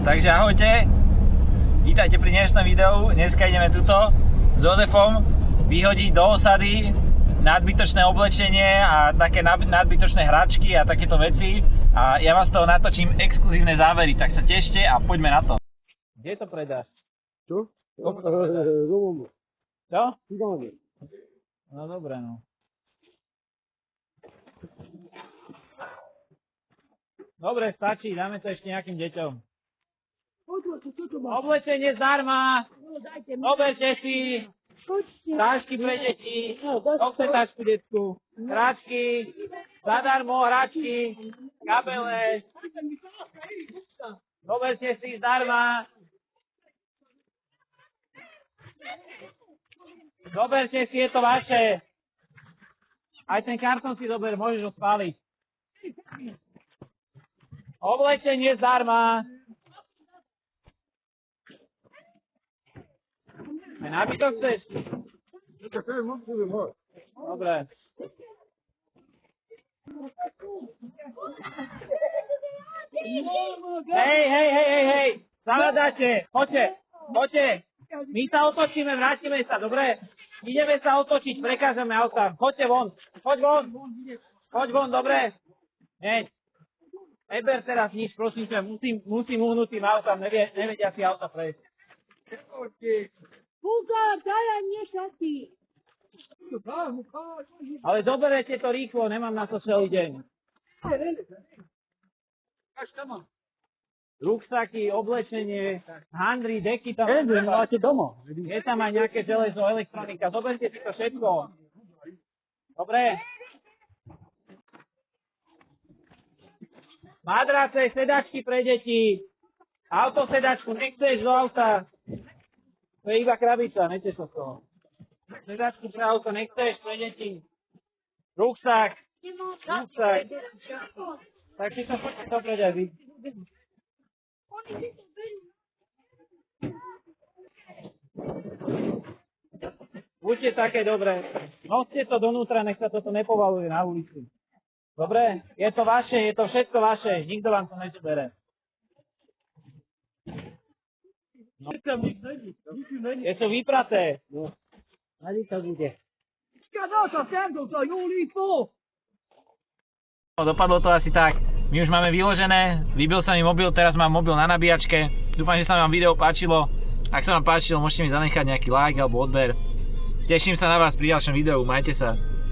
Takže ahojte, vítajte pri dnešnom videu. Dneska ideme tuto s Jozefom vyhodiť do osady nadbytočné oblečenie a také nadbytočné hračky a takéto veci. A ja vám z toho natočím exkluzívne závery, tak sa tešte a poďme na to. Kde to predáš? Tu? Čo? No dobre, no. Dobre, stačí, dáme to ešte nejakým deťom. Oblečenie zdarma, oberte si, tášky pre deti, obsetačku detskú, hračky, zadarmo hračky, kabele, oberte si zdarma, zoberte si, je to vaše, aj ten kartón si zober, môžeš ho spáliť. Oblečenie zdarma. Aj nábytok chceš? Dobre. Hej, zavadače, poďte. My sa otočíme, vrátime sa, dobre? Ideme sa otočiť, prekážeme autám. Poď von, dobre? Hej. Neber teraz nič, prosím ťa, musím uhnúť tým autám, nevedia si auta prejsť. Bugár, daj aj mne šaty. Ale zoberete to rýchlo, nemám na to celý deň. Ruksaky, oblečenie, handry, deky tam máte doma. Je tam aj nejaké železo, elektronika, zoberte si to všetko. Dobre? Madrace, sedačky pre deti, autosedačku, nechceš do auta. To je iba krabica, nechceš to z toho. Sedačku pre auto, nechceš pre deti. Ruksak. Tak si to poďte to predať vy. Buďte také dobré. Noste to donútra, nech sa toto nepovaluje na ulici. Dobre? Je to vaše, je to všetko vaše. Nikto vám to nezobere. No. Je to vypraté. No. Ani to bude. Dopadlo to asi tak. My už máme vyložené. Vybil sa mi mobil, teraz mám mobil na nabíjačke. Dúfam, že sa vám video páčilo. Ak sa vám páčilo, môžete mi zanechať nejaký like alebo odber. Teším sa na vás pri ďalšom videu. Majte sa.